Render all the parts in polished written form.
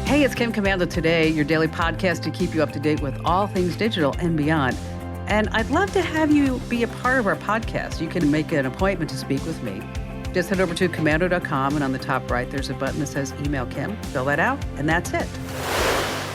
Hey, it's Kim Commando Today, your daily podcast to keep you up to date with all things digital and beyond. And I'd love to have you be a part of our podcast. You can make an appointment to speak with me. Just head over to commando.com, and on the top right, there's a button that says Email Kim. Fill that out, and that's it.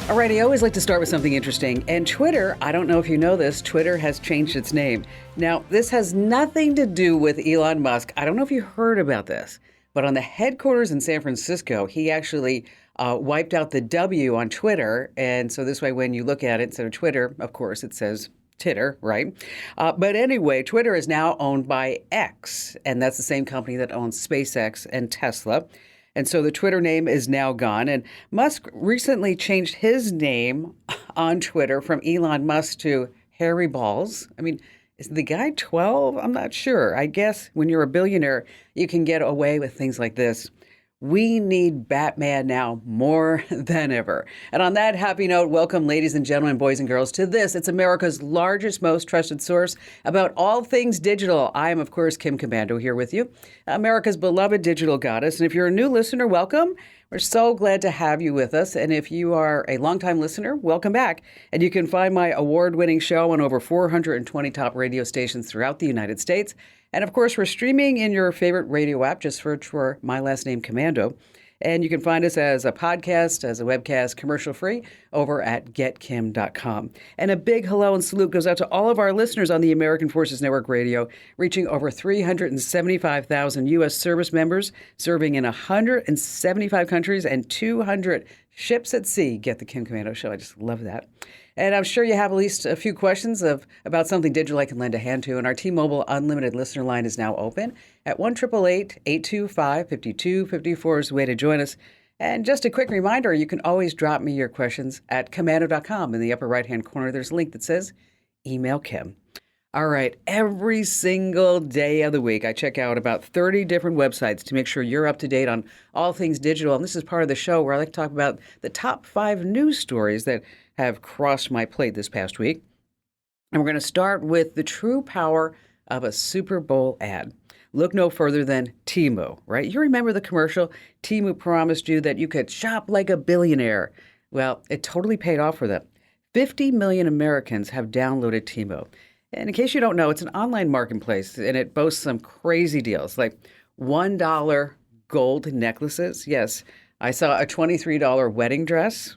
All right, I always like to start with something interesting. And Twitter, I don't know if you know this, Twitter has changed its name. Now, this has nothing to do with Elon Musk. I don't know if you heard about this, but on the headquarters in San Francisco, he actually wiped out the W on Twitter. And so this way, when you look at it, instead of Twitter, of course, it says Titter, right? But anyway, Twitter is now owned by X, and that's the same company that owns SpaceX and Tesla. And so the Twitter name is now gone. And Musk recently changed his name on Twitter from Elon Musk to Harry Balls. I mean, is the guy 12? I'm not sure. I guess when you're a billionaire, you can get away with things like this. We need Batman now more than ever. And on that happy note, welcome, ladies and gentlemen, boys and girls, to this. It's America's largest, most trusted source about all things digital. I am, of course, Kim Commando here with you, America's beloved digital goddess. And if you're a new listener, welcome. We're so glad to have you with us. And if you are a longtime listener, welcome back. And you can find my award-winning show on over 420 top radio stations throughout the United States. And of course, we're streaming in your favorite radio app. Just search for my last name, Commando. And you can find us as a podcast, as a webcast, commercial-free, over at getkim.com. And a big hello and salute goes out to all of our listeners on the American Forces Network Radio, reaching over 375,000 U.S. service members, serving in 175 countries and 200 ships at sea. Get the Kim Commando Show. I just love that. And I'm sure you have at least a few questions about something digital I can lend a hand to. And our T-Mobile Unlimited listener line is now open at 1-888-825-5254 is the way to join us. And just a quick reminder, you can always drop me your questions at commando.com. In the upper right-hand corner, there's a link that says Email Kim. All right, every single day of the week, I check out about 30 different websites to make sure you're up to date on all things digital. And this is part of the show where I like to talk about the top 5 news stories that have crossed my plate this past week. And we're going to start with the true power of a Super Bowl ad. Look no further than Temu, right? You remember the commercial? Temu promised you that you could shop like a billionaire. Well, it totally paid off for them. 50 million Americans have downloaded Temu. And in case you don't know, it's an online marketplace, and it boasts some crazy deals, like $1 gold necklaces. Yes, I saw a $23 wedding dress,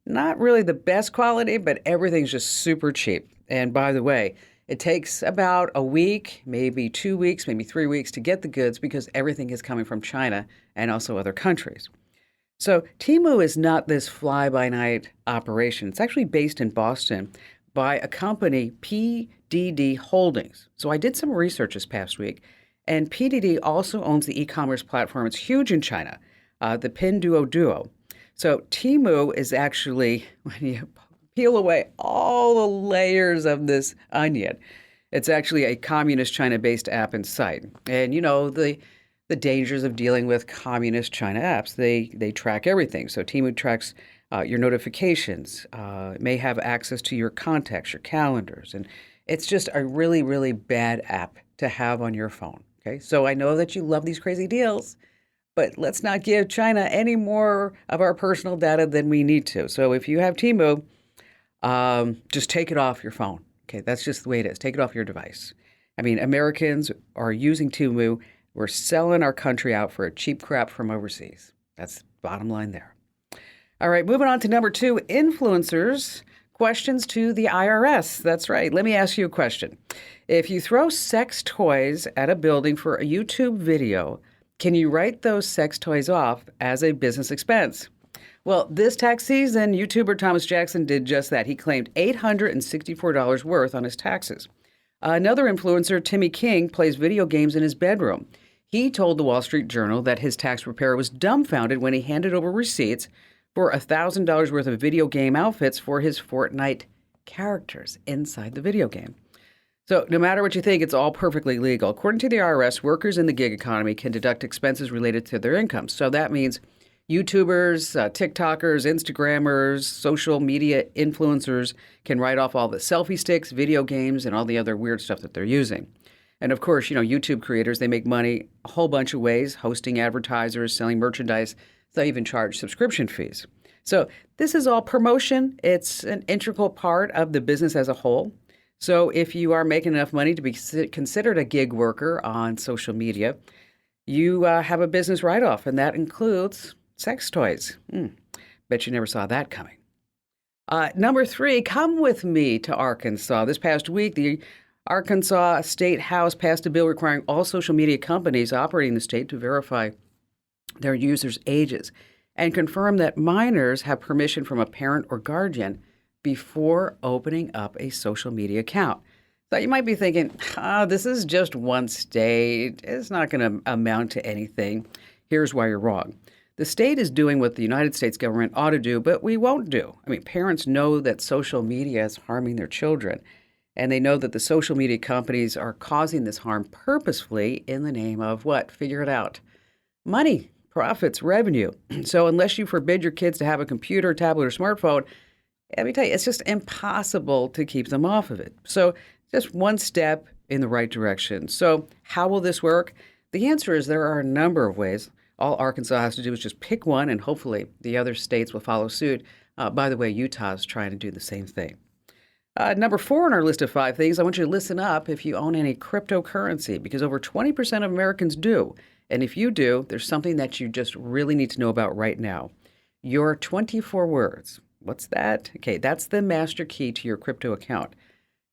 not really the best quality, but everything's just super cheap. And by the way, it takes about a week, maybe 2 weeks, maybe 3 weeks to get the goods because everything is coming from China and also other countries. So Temu is not this fly-by-night operation. It's actually based in Boston by a company, PDD Holdings. So I did some research this past week, and PDD also owns the e-commerce platform. It's huge in China, the Pinduoduo. So Temu is actually, when you peel away all the layers of this onion, it's actually a communist China-based app and site. And the dangers of dealing with communist China apps, they track everything. So Temu tracks your notifications, may have access to your contacts, your calendars. And it's just a really, really bad app to have on your phone. Okay, so I know that you love these crazy deals, but let's not give China any more of our personal data than we need to. So if you have Temu, just take it off your phone. Okay, that's just the way it is. Take it off your device. I mean, Americans are using Temu. We're selling our country out for a cheap crap from overseas. That's the bottom line there. All right, moving on to number 2, influencers. Questions to the IRS. That's right. Let me ask you a question. If you throw sex toys at a building for a YouTube video, can you write those sex toys off as a business expense? Well, this tax season, YouTuber Thomas Jackson did just that. He claimed $864 worth on his taxes. Another influencer, Timmy King, plays video games in his bedroom. He told the Wall Street Journal that his tax preparer was dumbfounded when he handed over receipts for $1,000 worth of video game outfits for his Fortnite characters inside the video game. So no matter what you think, it's all perfectly legal. According to the IRS, workers in the gig economy can deduct expenses related to their income. So that means YouTubers, TikTokers, Instagrammers, social media influencers can write off all the selfie sticks, video games, and all the other weird stuff that they're using. And of course, YouTube creators, they make money a whole bunch of ways, hosting advertisers, selling merchandise. They even charge subscription fees. So this is all promotion. It's an integral part of the business as a whole. So if you are making enough money to be considered a gig worker on social media, you have a business write-off, and that includes sex toys. Bet you never saw that coming. Number 3, come with me to Arkansas. This past week, the Arkansas State House passed a bill requiring all social media companies operating in the state to verify their users' ages and confirm that minors have permission from a parent or guardian before opening up a social media account. So you might be thinking, this is just one state. It's not going to amount to anything. Here's why you're wrong. The state is doing what the United States government ought to do, but we won't do. I mean, parents know that social media is harming their children, and they know that the social media companies are causing this harm purposefully in the name of what? Figure it out. Money, profits, revenue. So unless you forbid your kids to have a computer, tablet, or smartphone, let me tell you, it's just impossible to keep them off of it. So just one step in the right direction. So how will this work? The answer is there are a number of ways. All Arkansas has to do is just pick one, and hopefully the other states will follow suit. By the way, Utah's trying to do the same thing. Number 4 on our list of 5 things, I want you to listen up if you own any cryptocurrency, because over 20% of Americans do. And if you do, there's something that you just really need to know about right now. Your 24 words. What's that? Okay, that's the master key to your crypto account.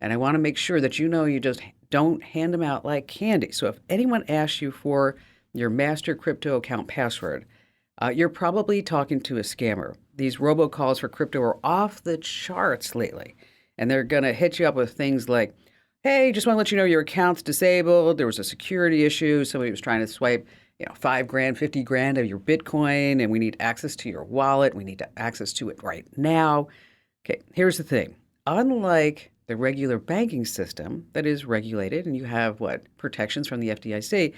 And I want to make sure that you just don't hand them out like candy. So if anyone asks you for your master crypto account password, you're probably talking to a scammer. These robocalls for crypto are off the charts lately. And they're going to hit you up with things like, hey, just want to let you know your account's disabled. There was a security issue. Somebody was trying to swipe, $5,000, $50,000 of your Bitcoin, and we need access to your wallet. We need access to it right now. Okay, here's the thing. Unlike the regular banking system that is regulated, and you have protections from the FDIC,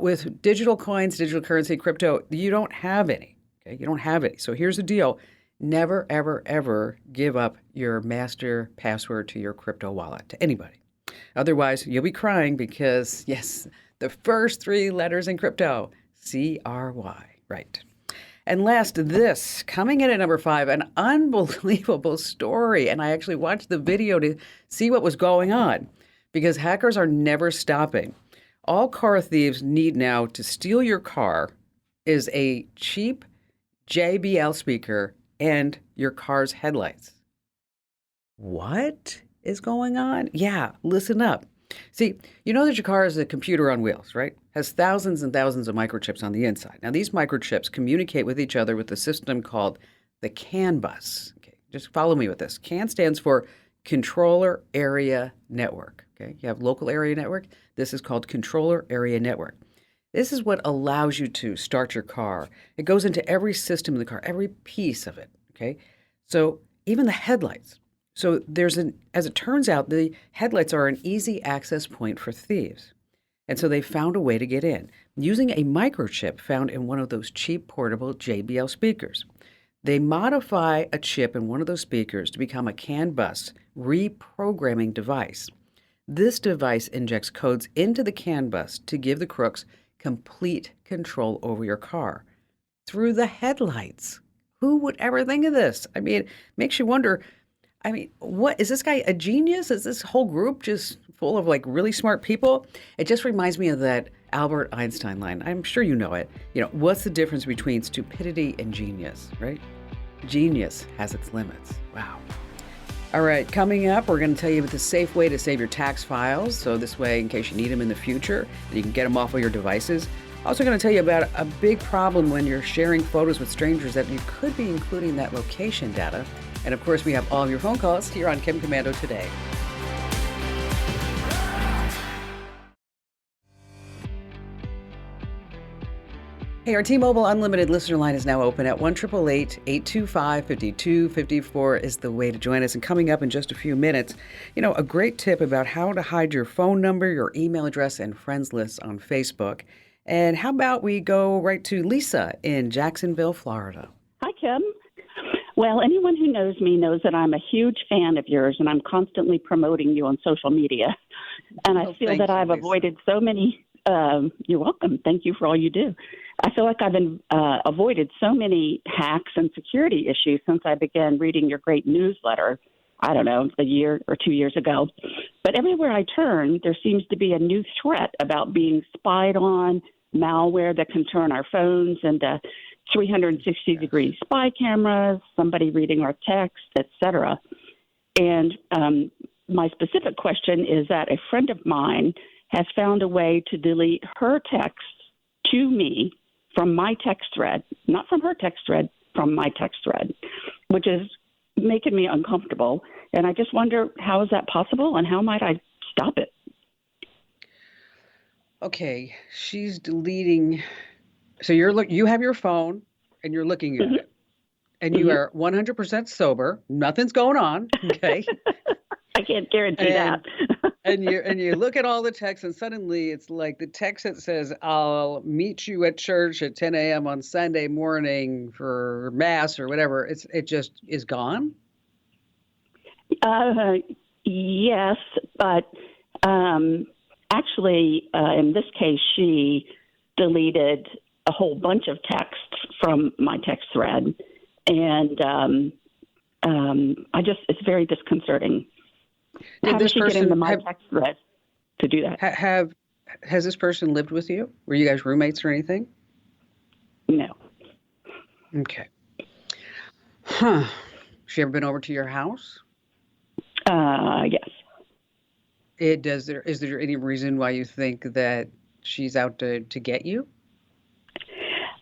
with digital coins, digital currency, crypto, you don't have any. Okay, you don't have any. So here's the deal. Never, ever, ever give up your master password to your crypto wallet to anybody. Otherwise, you'll be crying because, yes, the first 3 letters in crypto, CRY, right? And last, this, coming in at number 5, an unbelievable story. And I actually watched the video to see what was going on because hackers are never stopping. All car thieves need now to steal your car is a cheap JBL speaker and your car's headlights. What is going on? Yeah, listen up. See, you know that your car is a computer on wheels, right? Has thousands and thousands of microchips on the inside. Now, these microchips communicate with each other with a system called the CAN bus. Okay, just follow me with this. CAN stands for Controller Area Network. Okay, you have local area network. This is called Controller Area Network. This is what allows you to start your car. It goes into every system in the car, every piece of it. Okay, so even the headlights. So as it turns out, the headlights are an easy access point for thieves. And so they found a way to get in using a microchip found in one of those cheap portable JBL speakers. They modify a chip in one of those speakers to become a CAN bus reprogramming device. This device injects codes into the CAN bus to give the crooks complete control over your car through the headlights. Who would ever think of this? I mean, it makes you wonder, what is this guy a genius? Is this whole group just full of really smart people? It just reminds me of that Albert Einstein line. I'm sure you know it. What's the difference between stupidity and genius, right? Genius has its limits. Wow. All right, coming up, we're going to tell you about the safe way to save your tax files. So this way, in case you need them in the future, you can get them off of your devices. Also going to tell you about a big problem when you're sharing photos with strangers that you could be including that location data. And of course, we have all of your phone calls here on Kim Commando today. Hey, our T-Mobile Unlimited listener line is now open at 1-888-825-5254 is the way to join us. And coming up in just a few minutes, a great tip about how to hide your phone number, your email address, and friends lists on Facebook. And how about we go right to Lisa in Jacksonville, Florida. Hi, Kim. Well, anyone who knows me knows that I'm a huge fan of yours, and I'm constantly promoting you on social media. And I Well, feel thank that you, I've Lisa. avoided so many. You're welcome. Thank you for all you do. I feel like I've been avoided so many hacks and security issues since I began reading your great newsletter. I don't know, a year or 2 years ago. But everywhere I turn, there seems to be a new threat about being spied on, malware that can turn our phones into 360-degree spy cameras, somebody reading our text, etc. And my specific question is that a friend of mine has found a way to delete her text to me from my text thread, not from her text thread, from my text thread, which is making me uncomfortable. And I just wonder, how is that possible and how might I stop it? Okay, she's deleting. So you have your phone and you're looking at it, Mm-hmm. and you Mm-hmm. are 100% sober. Nothing's going on. Okay, I can't guarantee that. and and you look at all the texts, and suddenly it's like the text that says, "I'll meet you at church at 10 a.m. on Sunday morning for mass," or whatever. It just is gone. Uh, yes, but actually, in this case, she deleted a whole bunch of text from my text thread, and it's very disconcerting. Did How did this she get into person my text thread to do that? have has this person lived with you? Were you guys roommates or anything? No. Okay. Huh. She ever been over to your house? Yes. Is there any reason why you think that she's out to get you?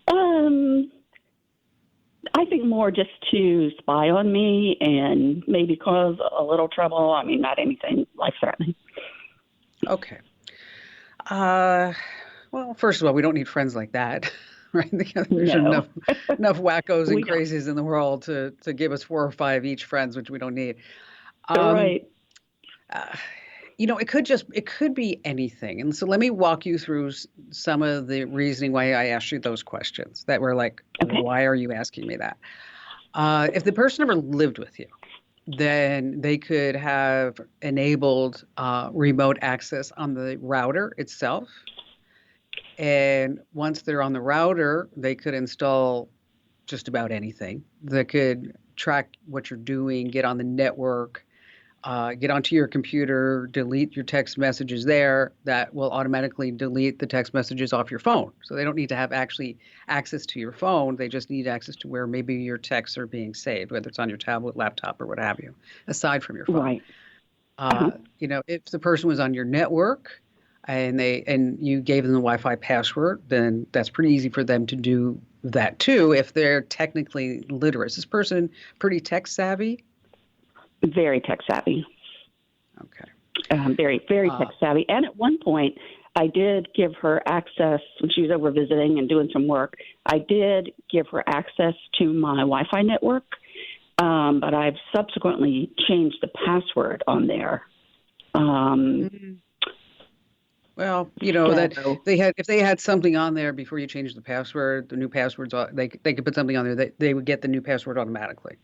Um, I think more just to spy on me and maybe cause a little trouble. I mean, not anything life-threatening. Okay. Uh, well, first of all, we don't need friends like that, right? There's No, enough wackos and we don't. crazies in the world to give us 4 or 5 each friends, which we don't need. Um, Right. uh, it could be anything. And so let me walk you through some of the reasoning why I asked you those questions that were like, Okay. why are you asking me that? If the person ever lived with you, then they could have enabled remote access on the router itself. And once they're on the router, they could install just about anything that could track what you're doing, get on the network, get onto your computer, delete your text messages there. That will automatically delete the text messages off your phone. So they don't need to have actually access to your phone. They just need access to where maybe your texts are being saved, whether it's on your tablet, laptop, or what have you, aside from your phone. Right. Uh-huh. If the person was on your network and you gave them the Wi-Fi password, then that's pretty easy for them to do that too if they're technically literate. Is this person pretty tech savvy? Very tech savvy. Okay. Very, very tech savvy. And at one point, I did give her access when she was over visiting and doing some work. I did give her access to my Wi-Fi network, but I've subsequently changed the password on there. Mhm. Well, that So, if they had something on there before you changed the password, the new passwords, they could put something on there that they would get the new password automatically.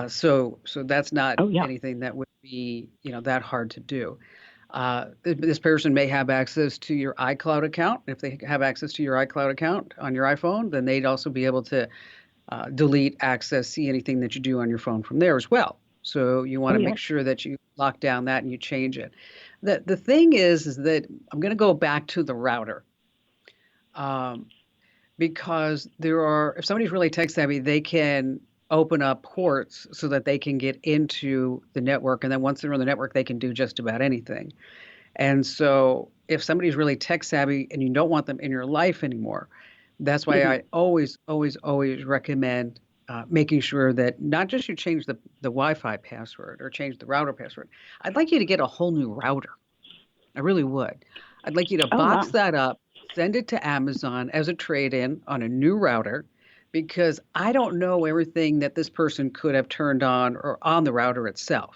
So that's not oh yeah, anything that would be, that hard to do. This person may have access to your iCloud account. If they have access to your iCloud account on your iPhone, then they'd also be able to delete, access, see anything that you do on your phone from there as well. So you want oh to yeah. make sure that you lock down that and you change it. The thing is that I'm going to go back to the router. Um, because if somebody's really tech savvy, they can open up ports so that they can get into the network. And then once they're on the network, they can do just about anything. And so if somebody's really tech savvy and you don't want them in your life anymore, that's why Hmm. I always, always, always recommend making sure that not just you change the Wi-Fi password or change the router password. I'd like you to get a whole new router. I really would. I'd like you to Oh box wow. that up, send it to Amazon as a trade-in on a new router because I don't know everything that this person could have turned on or on the router itself.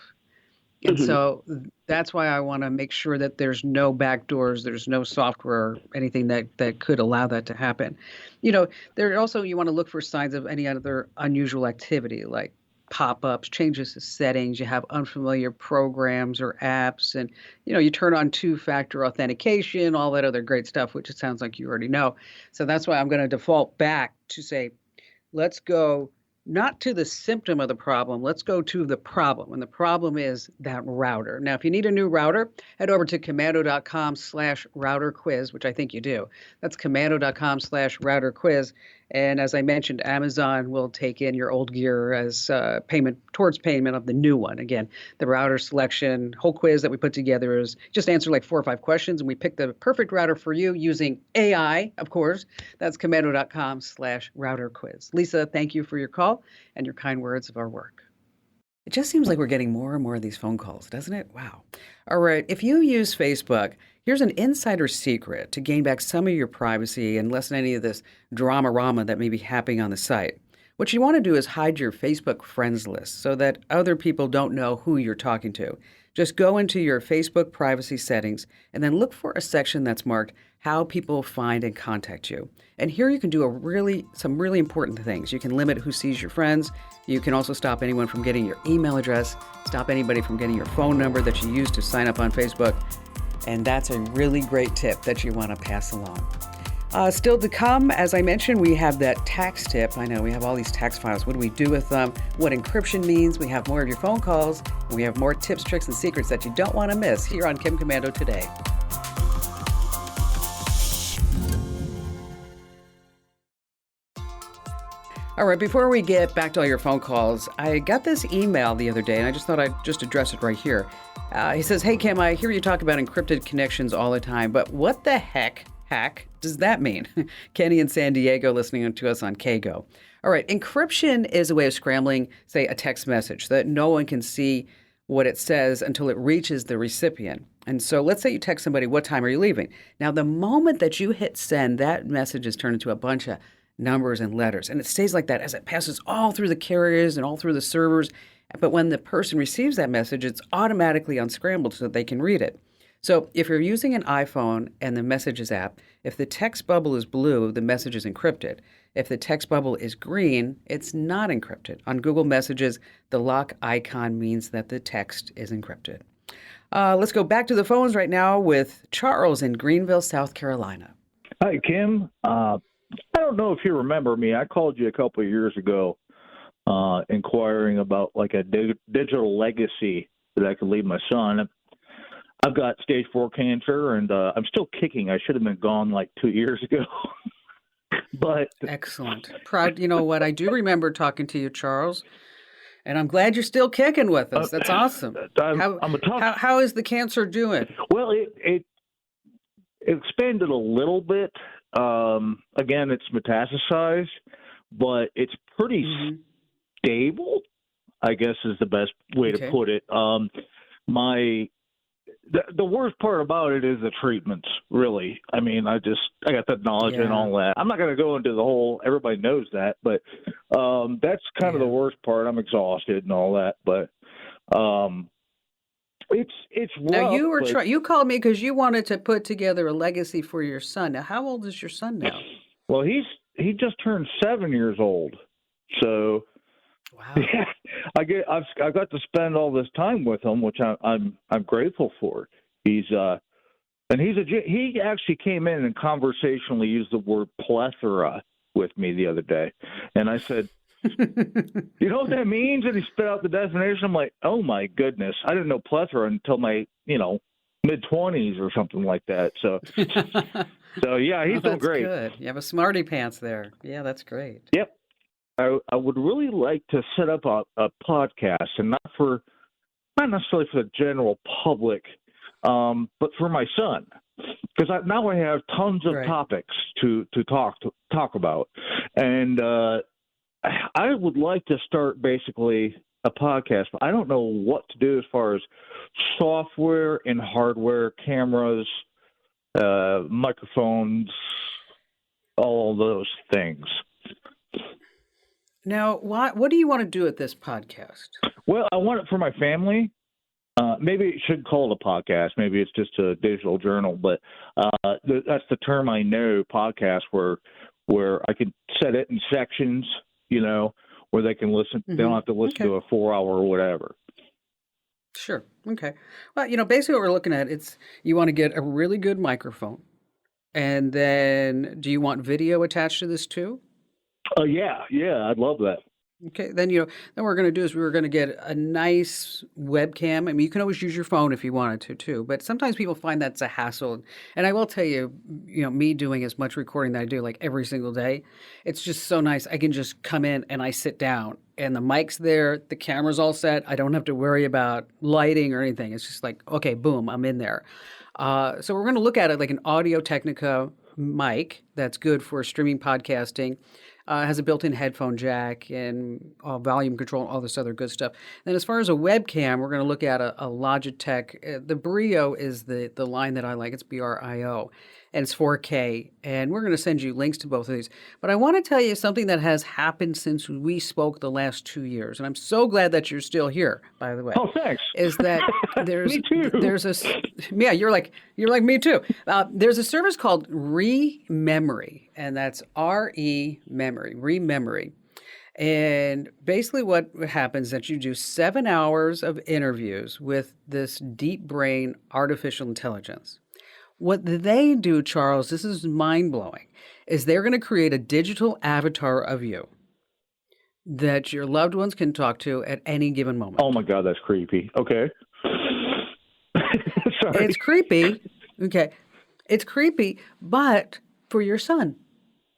And Hmm. so that's why I want to make sure that there's no backdoors, there's no software, anything that could allow that to happen. There also you want to look for signs of any other unusual activity, like pop-ups, changes to settings. You have unfamiliar programs or apps, and you turn on two-factor authentication, all that other great stuff, which it sounds like you already know. So that's why I'm going to default back to say, let's go not to the symptom of the problem, let's go to the problem. And the problem is that router. Now, if you need a new router, head over to commando.com/router quiz, which I think you do. That's commando.com/router quiz. And as I mentioned, Amazon will take in your old gear as payment towards payment of the new one. Again, the router selection whole quiz that we put together is just answer like 4 or 5 questions, and we pick the perfect router for you using AI, of course. That's commando.com/router quiz. Lisa, thank you for your call and your kind words of our work. It just seems like we're getting more and more of these phone calls, doesn't it? Wow. All right. If you use Facebook, here's an insider secret to gain back some of your privacy and lessen any of this drama-rama that may be happening on the site. What you want to do is hide your Facebook friends list so that other people don't know who you're talking to. Just go into your Facebook privacy settings and then look for a section that's marked how people find and contact you. And here you can do some really important things. You can limit who sees your friends. You can also stop anyone from getting your email address, stop anybody from getting your phone number that you use to sign up on Facebook. And that's a really great tip that you want to pass along. Still to come, as I mentioned, we have that tax tip. I know we have all these tax files. What do we do with them? What encryption means? We have more of your phone calls. And we have more tips, tricks, and secrets that you don't want to miss here on Kim Komando Today. All right, before we get back to all your phone calls, I got this email the other day, and I just thought I'd just address it right here. He says, "Hey, Kim, I hear you talk about encrypted connections all the time, but what the hack does that mean?" Kenny in San Diego listening to us on KGO. All right, encryption is a way of scrambling, say, a text message so that no one can see what it says until it reaches the recipient. And so let's say you text somebody, "What time are you leaving?" Now, the moment that you hit send, that message is turned into a bunch of numbers and letters. And it stays like that as it passes all through the carriers and all through the servers. But when the person receives that message, it's automatically unscrambled so that they can read it. So if you're using an iPhone and the Messages app, if the text bubble is blue, the message is encrypted. If the text bubble is green, it's not encrypted. On Google Messages, the lock icon means that the text is encrypted. Let's go back to the phones right now with Charles in Greenville, South Carolina. Hi, Kim. I don't know if you remember me. I called you a couple of years ago inquiring about like a digital legacy that I could leave my son. I've got stage 4 cancer, and I'm still kicking. I should have been gone like 2 years ago. But Excellent. Proud. You know what? I do remember talking to you, Charles, and I'm glad you're still kicking with us. That's awesome. How is the cancer doing? Well, it expanded a little bit. Again, it's metastasized, but it's pretty stable, I guess is the best way to put it. The worst part about it is the treatments, really. I mean, I got that knowledge and all that. I'm not going to go into the whole, everybody knows that, but that's kind of the worst part. I'm exhausted and all that, but it's rough. Now you called me because you wanted to put together a legacy for your son. Now, how old is your son now? Well, he just turned 7 years old, so wow. Yeah, I've got to spend all this time with him, which I'm grateful for. He actually came in and conversationally used the word plethora with me the other day, and I said, "You know what that means?" And he spit out the definition. I'm like, "Oh my goodness, I didn't know plethora until my mid-20s or something like that." So yeah, he's doing great. Good. You have a smarty pants there. Yeah, that's great. Yep. I would really like to set up a podcast, and not necessarily for the general public, but for my son, because now I have tons of topics to talk about, and I would like to start basically a podcast, but I don't know what to do as far as software and hardware, cameras, microphones, all those things. Now, what do you want to do with this podcast? Well, I want it for my family. Maybe it should call it a podcast. Maybe it's just a digital journal, but that's the term I know, podcast, where I could set it in sections, where they can listen. They don't have to listen to a 4-hour or whatever. Sure. Okay. Well, basically what we're looking at, you want to get a really good microphone. And then do you want video attached to this too? Yeah, I'd love that. Okay, then then what we're going to do is we're going to get a nice webcam. I mean, you can always use your phone if you wanted to too, but sometimes people find that's a hassle. And I will tell you, me doing as much recording that I do like every single day, it's just so nice. I can just come in and I sit down and the mic's there, the camera's all set. I don't have to worry about lighting or anything. It's just like, okay, boom, I'm in there. So we're going to look at it like an Audio Technica mic that's good for streaming podcasting. Has a built-in headphone jack and volume control and all this other good stuff. Then as far as a webcam, we're going to look at a Logitech. The Brio is the line that I like. It's BRIO, and it's 4K. And we're going to send you links to both of these. But I want to tell you something that has happened since we spoke the last 2 years. And I'm so glad that you're still here, by the way. Oh, thanks. Is that Me too. Yeah, you're like me too. There's a service called Rememory, and that's Rememory. And basically what happens is that you do 7 hours of interviews with this deep brain artificial intelligence. What they do, Charles, this is mind-blowing, is they're going to create a digital avatar of you that your loved ones can talk to at any given moment. Oh, my God, that's creepy. Okay. Sorry. It's creepy. Okay. It's creepy, but for your son.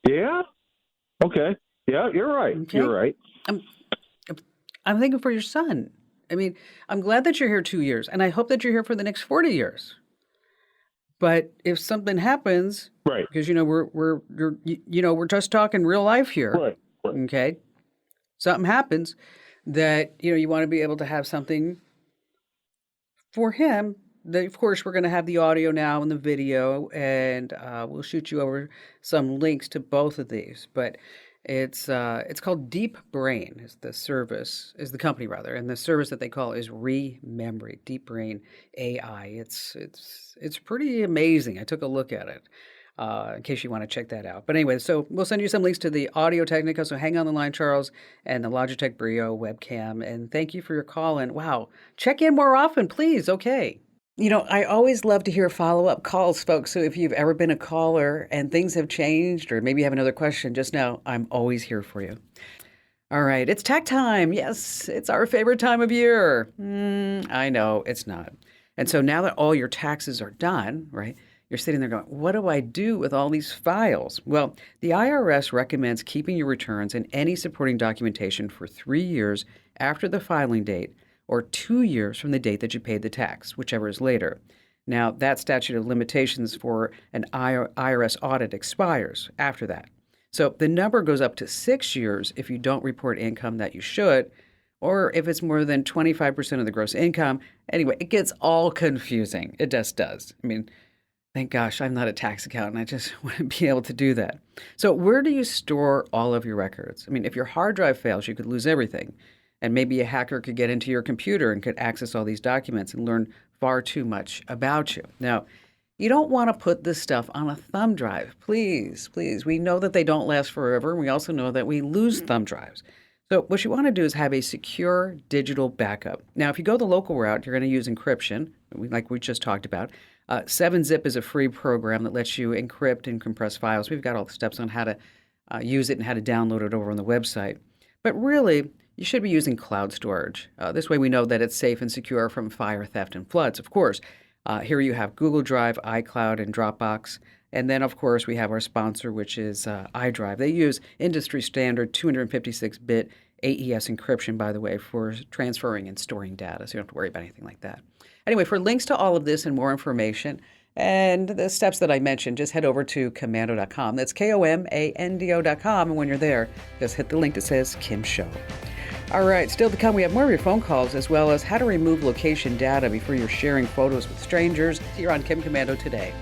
Yeah? Okay. Yeah, you're right. Okay. You're right. I'm thinking for your son. I mean, I'm glad that you're here 2 years, and I hope that you're here for the next 40 years. But if something happens, right? Because we're just talking real life here, right? Okay, something happens that you want to be able to have something for him. Of course, we're going to have the audio now and the video, and we'll shoot you over some links to both of these. But it's called Deep Brain is the company rather, and the service that they call is Rememory, Deep Brain AI. It's pretty amazing. I took a look at it in case you want to check that out. But anyway, so we'll send you some links to the Audio Technica. So hang on the line, Charles, and the Logitech Brio webcam. And thank you for your call. And wow, check in more often, please. Okay. I always love to hear follow-up calls, folks. So if you've ever been a caller and things have changed, or maybe you have another question, just know I'm always here for you. All right, it's tax time. Yes, it's our favorite time of year. I know, it's not. And so now that all your taxes are done, right, you're sitting there going, what do I do with all these files? Well, the IRS recommends keeping your returns and any supporting documentation for 3 years after the filing date, or 2 years from the date that you paid the tax, whichever is later. Now, that statute of limitations for an IRS audit expires after that. So the number goes up to 6 years if you don't report income that you should, or if it's more than 25% of the gross income. Anyway, it gets all confusing. It just does. I mean, thank gosh, I'm not a tax accountant. I just want to be able to do that. So where do you store all of your records? I mean, if your hard drive fails, you could lose everything. And maybe a hacker could get into your computer and could access all these documents and learn far too much about you. Now, you don't want to put this stuff on a thumb drive. Please, please. We know that they don't last forever. And we also know that we lose thumb drives. So what you want to do is have a secure digital backup. Now, if you go the local route, you're going to use encryption, like we just talked about. 7-Zip is a free program that lets you encrypt and compress files. We've got all the steps on how to use it and how to download it over on the website. But really, you should be using cloud storage. This way we know that it's safe and secure from fire, theft, and floods, of course. Here you have Google Drive, iCloud, and Dropbox. And then, of course, we have our sponsor, which is iDrive. They use industry standard 256-bit AES encryption, by the way, for transferring and storing data, so you don't have to worry about anything like that. Anyway, for links to all of this and more information and the steps that I mentioned, just head over to komando.com. That's KOMANDO.com. And when you're there, just hit the link that says Kim Show. All right, still to come, we have more of your phone calls, as well as how to remove location data before you're sharing photos with strangers. Here on Kim Komando today.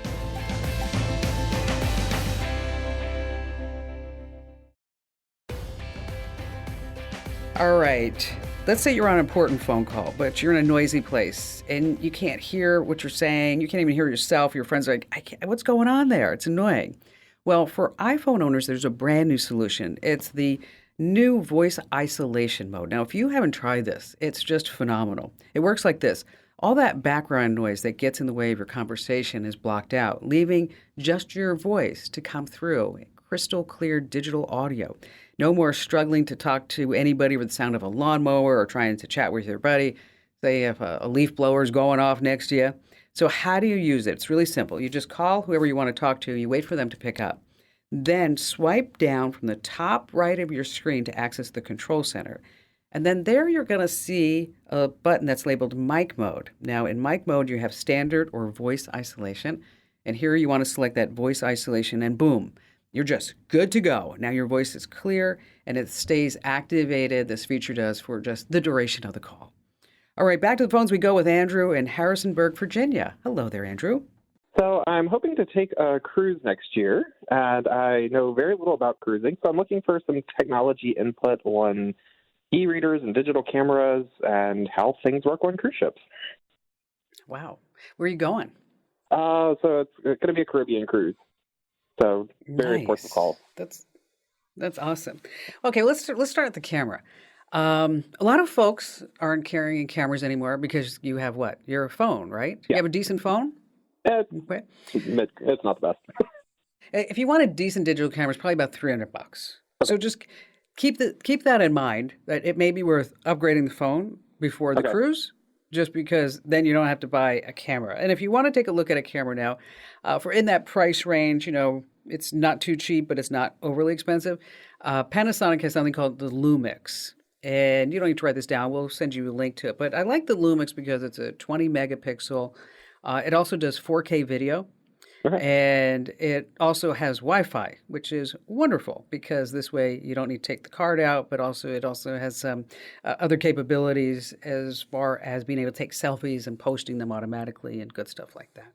All right, let's say you're on an important phone call, but you're in a noisy place and you can't hear what you're saying. You can't even hear yourself. Your friends are like, what's going on there? It's annoying. Well, for iPhone owners, there's a brand new solution. It's the new voice isolation mode. Now, if you haven't tried this, it's just phenomenal. It works like this. All that background noise that gets in the way of your conversation is blocked out, leaving just your voice to come through. Crystal clear digital audio. No more struggling to talk to anybody with the sound of a lawnmower or trying to chat with your buddy. Say if a leaf blower is going off next to you. So how do you use it? It's really simple. You just call whoever you want to talk to. You wait for them to pick up. Then swipe down from the top right of your screen to access the control center. And then there you're going to see a button that's labeled mic mode. Now in mic mode, you have standard or voice isolation. And here you want to select that voice isolation and boom, you're just good to go. Now your voice is clear and it stays activated. This feature does for just the duration of the call. All right, back to the phones we go with Andrew in Harrisonburg, Virginia. Hello there, Andrew. So I'm hoping to take a cruise next year, and I know very little about cruising, so I'm looking for some technology input on e-readers and digital cameras and how things work on cruise ships. Wow. Where are you going? So it's going to be a Caribbean cruise, so very important call. That's awesome. Okay, let's start at the camera. A lot of folks aren't carrying cameras anymore because you have what? Your phone, right? Yeah. You have a decent phone? Okay. It's not the best. If you want a decent digital camera, it's probably about $300. So just keep that in mind, that it may be worth upgrading the phone before the cruise, just because then you don't have to buy a camera. And if you want to take a look at a camera now, for in that price range, it's not too cheap, but it's not overly expensive. Panasonic has something called the Lumix. And you don't need to write this down. We'll send you a link to it. But I like the Lumix because it's a 20 megapixel. It also does 4K video. And it also has Wi-Fi, which is wonderful because this way you don't need to take the card out, but it also has some other capabilities as far as being able to take selfies and posting them automatically and good stuff like that.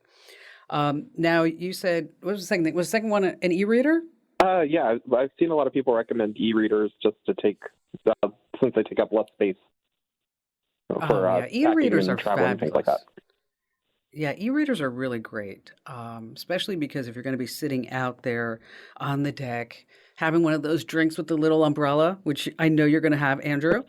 Now, you said, what was the second thing? Was the second one an e-reader? Yeah, I've seen a lot of people recommend e-readers just to take, since they take up less space for e-readers are travel and things like that. Yeah, e-readers are really great, especially because if you're going to be sitting out there on the deck, having one of those drinks with the little umbrella, which I know you're going to have, Andrew,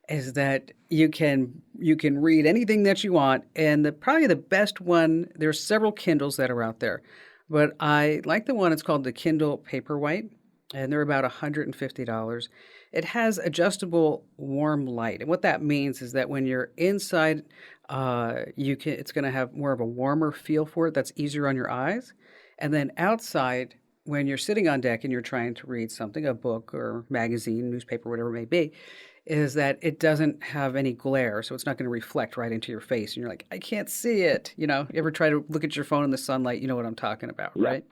is that you can read anything that you want. And probably the best one, there's several Kindles that are out there, but I like the one, it's called the Kindle Paperwhite, and they're about $150. It has adjustable warm light. And what that means is that when you're inside, it's going to have more of a warmer feel for it. That's easier on your eyes. And then outside, when you're sitting on deck and you're trying to read something, a book or magazine, newspaper, whatever it may be, is that it doesn't have any glare. So it's not going to reflect right into your face. And you're like, I can't see it. You ever try to look at your phone in the sunlight? You know what I'm talking about, right?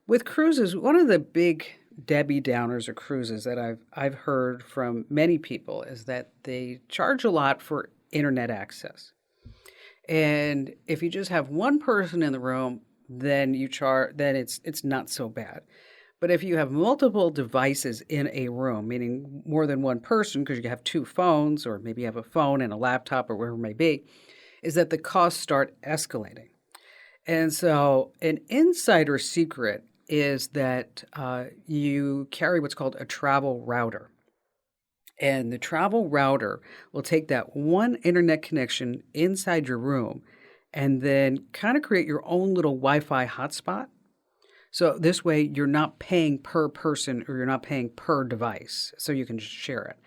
With cruises, one of the big Debbie Downers of cruises that I've heard from many people is that they charge a lot for internet access. And if you just have one person in the room, then it's not so bad. But if you have multiple devices in a room, meaning more than one person, because you have two phones, or maybe you have a phone and a laptop or whatever it may be, is that the costs start escalating. And so an insider secret is that you carry what's called a travel router. And the travel router will take that one internet connection inside your room and then kind of create your own little Wi-Fi hotspot. So this way you're not paying per person or you're not paying per device. So you can just share it.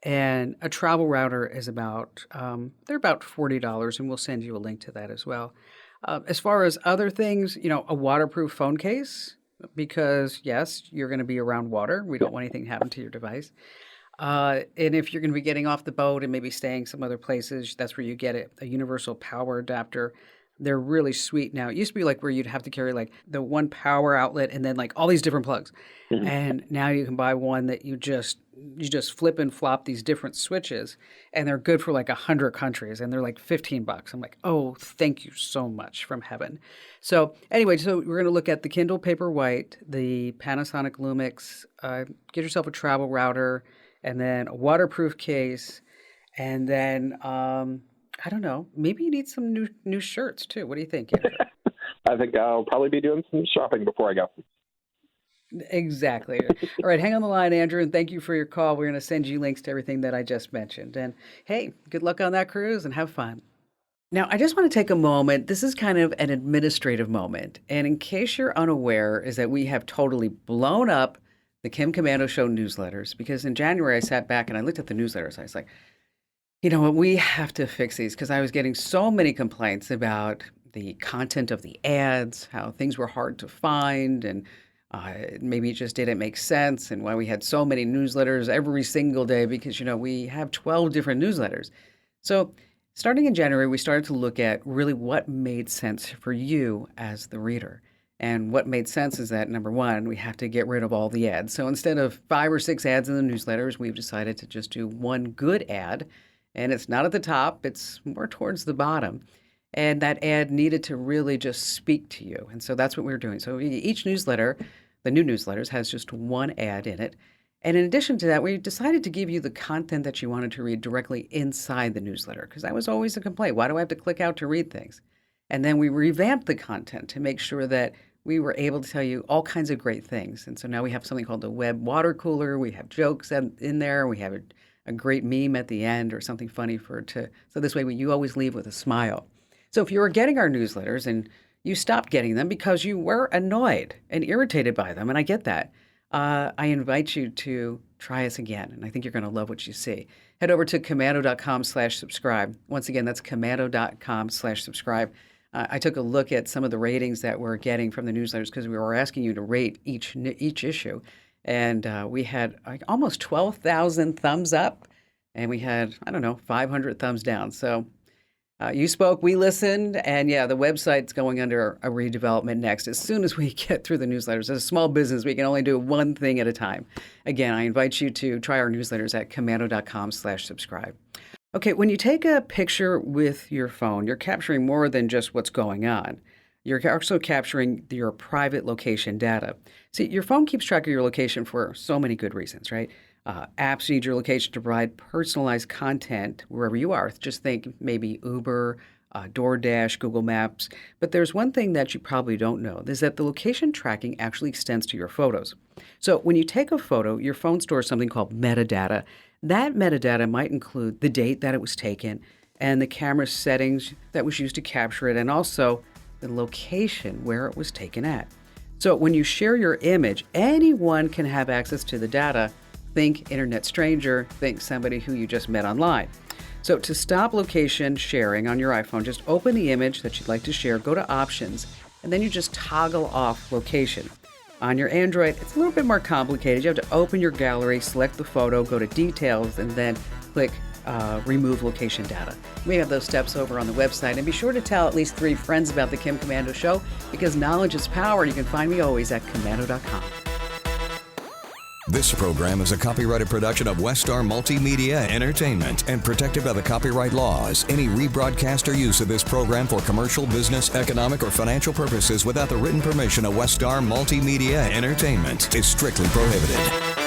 And a travel router is they're about $40, and we'll send you a link to that as well. As far as other things, a waterproof phone case, because yes, you're going to be around water. We don't want anything to happen to your device. And if you're going to be getting off the boat and maybe staying some other places, that's where you get it, a universal power adapter. They're really sweet now. It used to be like where you'd have to carry like the one power outlet and then like all these different plugs. Mm-hmm. And now you can buy one that you just flip and flop these different switches, and they're good for like 100 countries, and they're like $15. I'm like, oh, thank you so much from heaven. So anyway, we're going to look at the Kindle Paperwhite, the Panasonic Lumix, get yourself a travel router, and then a waterproof case, and then I don't know, maybe you need some new shirts too. What do you think, Andrew? I think I'll probably be doing some shopping before I go. Exactly. All right, hang on the line, Andrew, and thank you for your call. We're going to send you links to everything that I just mentioned. And hey, good luck on that cruise and have fun. Now, I just want to take a moment. This is kind of an administrative moment. And in case you're unaware, is that we have totally blown up the Kim Commando Show newsletters because in January I sat back and I looked at the newsletters. I was like, you know what, we have to fix these because I was getting so many complaints about the content of the ads, how things were hard to find, and maybe it just didn't make sense, and why we had so many newsletters every single day because, we have 12 different newsletters. So starting in January, we started to look at really what made sense for you as the reader. And what made sense is that, number one, we have to get rid of all the ads. So instead of 5 or 6 ads in the newsletters, we've decided to just do one good ad. And it's not at the top, it's more towards the bottom. And that ad needed to really just speak to you. And so that's what we're doing. So each newsletter, the new newsletters, has just one ad in it. And in addition to that, we decided to give you the content that you wanted to read directly inside the newsletter, because that was always a complaint. Why do I have to click out to read things? And then we revamped the content to make sure that we were able to tell you all kinds of great things. And so now we have something called the web water cooler. We have jokes in there. We have a great meme at the end or something funny so this way you always leave with a smile. So if you were getting our newsletters and you stopped getting them because you were annoyed and irritated by them, and I get that, I invite you to try us again, and I think you're going to love what you see. Head over to commando.com/subscribe. Once again, that's commando.com/subscribe. I took a look at some of the ratings that we're getting from the newsletters because we were asking you to rate each issue. And we had almost 12,000 thumbs up, and we had, 500 thumbs down. So you spoke, we listened, and yeah, the website's going under a redevelopment next as soon as we get through the newsletters. As a small business, we can only do one thing at a time. Again, I invite you to try our newsletters at commando.com/subscribe. Okay, when you take a picture with your phone, you're capturing more than just what's going on. You're also capturing your private location data. See, your phone keeps track of your location for so many good reasons, right? Apps need your location to provide personalized content wherever you are. Just think maybe Uber, DoorDash, Google Maps. But there's one thing that you probably don't know, is that the location tracking actually extends to your photos. So when you take a photo, your phone stores something called metadata. That metadata might include the date that it was taken and the camera settings that was used to capture it, and also the location where it was taken at. So when you share your image, anyone can have access to the data. Think internet stranger, think somebody who you just met online. So to stop location sharing on your iPhone, just open the image that you'd like to share, go to options, and then you just toggle off location. On your Android, it's a little bit more complicated. You have to open your gallery, select the photo, go to details, and then click remove location data. We have those steps over on the website, and be sure to tell at least 3 friends about the Kim Commando Show, because knowledge is power. You can find me always at commando.com. This program is a copyrighted production of Westar Multimedia Entertainment and protected by the copyright laws. Any rebroadcast or use of this program for commercial, business, economic, or financial purposes without the written permission of Westar Multimedia Entertainment is strictly prohibited.